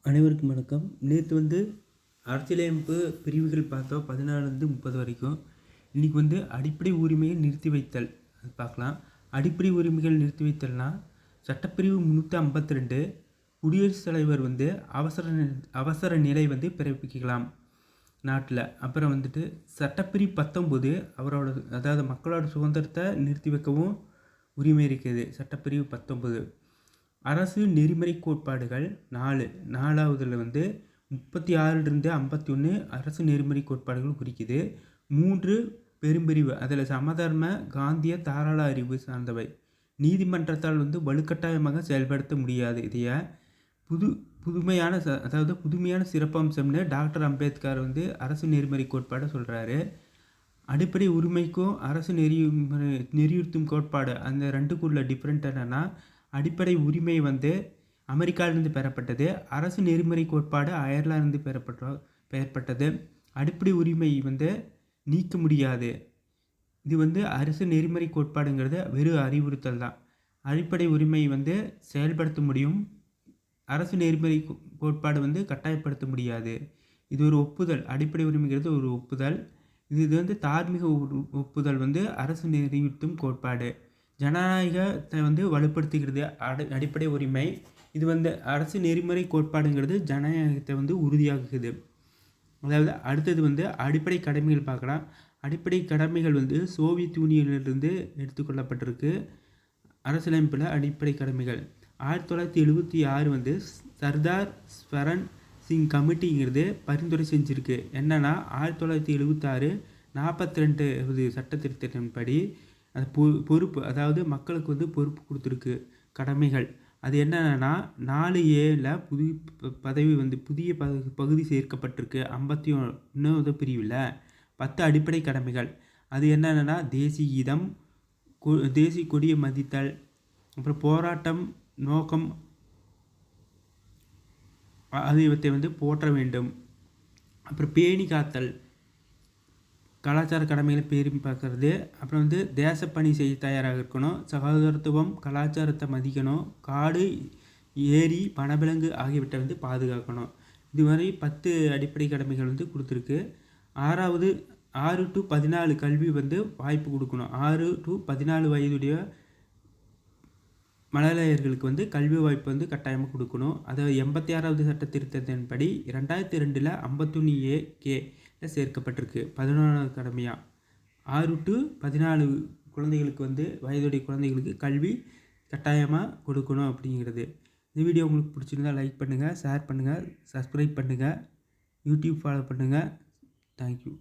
அனைவருக்கும் வணக்கம். நேற்று அரசியலமைப்பு பிரிவுகள் பார்த்தோம் 14 30 வரைக்கும். இன்றைக்கி அடிப்படை உரிமையை நிறுத்தி வைத்தல் அது பார்க்கலாம். அடிப்படை உரிமைகள் நிறுத்தி வைத்தல்னா சட்டப்பிரிவு 352 குடியரசுத் தலைவர் அவசர நிலை பிறப்பிக்கலாம் நாட்டில். அப்புறம் சட்டப்பிரிவு 19 அவரோட அதாவது மக்களோட சுதந்திரத்தை நிறுத்தி வைக்கவும் உரிமை இருக்குது. சட்டப்பிரிவு 19 அரசு நெறிமுறை கோட்பாடுகள் 4ஆவதுல 36லிருந்து 51 அரசு நெறிமுறை கோட்பாடுகள் குறிக்குது. 3 பெரும்பிரிவு அதில் சமதர்ம காந்திய தாராள அறிவு சார்ந்தவை. நீதிமன்றத்தால் வலுக்கட்டாயமாக செயல்படுத்த முடியாது. இதைய புதுமையான சிறப்பம்சம்னு டாக்டர் அம்பேத்கர் அரசு நெறிமுறை கோட்பாடை சொல்கிறாரு. அடிப்படை உரிமைக்கும் அரசு நெறியுறுத்தும் கோட்பாடு அந்த ரெண்டுக்குள்ள டிஃப்ரெண்ட் என்னென்னா, அடிப்படை உரிமை அமெரிக்காவிலிருந்து பெறப்பட்டது. அரசு நெறிமுறை கோட்பாடு அயர்லாந்திலிருந்து பெறப்பட்டது. அடிப்படை உரிமை நீக்க முடியாது. இது அரசு நெறிமுறை கோட்பாடுங்கிறது வெறும் அறிவுறுத்தல் தான். அடிப்படை உரிமை செயல்படுத்த முடியும். அரசு நெறிமுறை கோட்பாடு கட்டாயப்படுத்த முடியாது. இது ஒரு ஒப்புதல். அடிப்படை உரிமைங்கிறது ஒரு ஒப்புதல். இது தார்மீக ஒப்புதல் அரசு நெறியுறுத்தும் கோட்பாடு. ஜனநாயகத்தை வலுப்படுத்துகிறது அடிப்படை உரிமை. இது அரசு நெறிமுறை கோட்பாடுங்கிறது ஜனநாயகத்தை உறுதியாகுது. அதாவது அடுத்தது அடிப்படை கடமைகள் பார்க்கலாம். அடிப்படை கடமைகள் சோவியத் யூனியனிலிருந்து எடுத்துக்கொள்ளப்பட்டிருக்கு. அரசியலமைப்பில் அடிப்படை கடமைகள் 1976 சர்தார் ஸ்வரன் சிங் கமிட்டிங்கிறது பரிந்துரை செஞ்சுருக்கு. என்னென்னா 1976 42வது சட்ட திருத்தத்தின்படி அது பொறுப்பு, அதாவது மக்களுக்கு பொறுப்பு கொடுத்துருக்கு கடமைகள். அது என்னென்னா 4A புதிய பகுதி சேர்க்கப்பட்டிருக்கு. 51வது பிரிவில் 10 அடிப்படை கடமைகள். அது என்னென்னா தேசிய கீதம், தேசிய கொடியை மதித்தல், அப்புறம் போராட்டம் நோக்கம் ஆகியவற்றை போற்ற வேண்டும். அப்புறம் பேணி காத்தல், கலாச்சார கடமைகளை பேரி பார்க்கறது. அப்புறம் தேசப்பணி செய்ய தயாராக இருக்கணும். சகோதரத்துவம், கலாச்சாரத்தை மதிக்கணும். காடு, ஏரி, வனவிலங்கு ஆகியவற்றை பாதுகாக்கணும். இதுவரை 10 அடிப்படை கடமைகள் கொடுத்துருக்கு. 6 to 14 கல்வி வாய்ப்பு கொடுக்கணும். 6 to 14 வயதுடைய மழலையர்களுக்கு கல்வி வாய்ப்பு கட்டாயமாக கொடுக்கணும். அதாவது 86வது சட்ட திருத்தத்தின்படி 2002 51A சேர்க்கப்பட்டிருக்கு 11வது கடமையாக. 6 to 14 குழந்தைகளுக்கு வயதுடைய குழந்தைகளுக்கு கல்வி கட்டாயமாக கொடுக்கணும் அப்படிங்கிறது. இந்த வீடியோ உங்களுக்கு பிடிச்சிருந்தால் லைக் பண்ணுங்கள், ஷேர் பண்ணுங்கள், சப்ஸ்கிரைப் பண்ணுங்கள், யூடியூப் ஃபாலோ பண்ணுங்கள். தேங்க்யூ.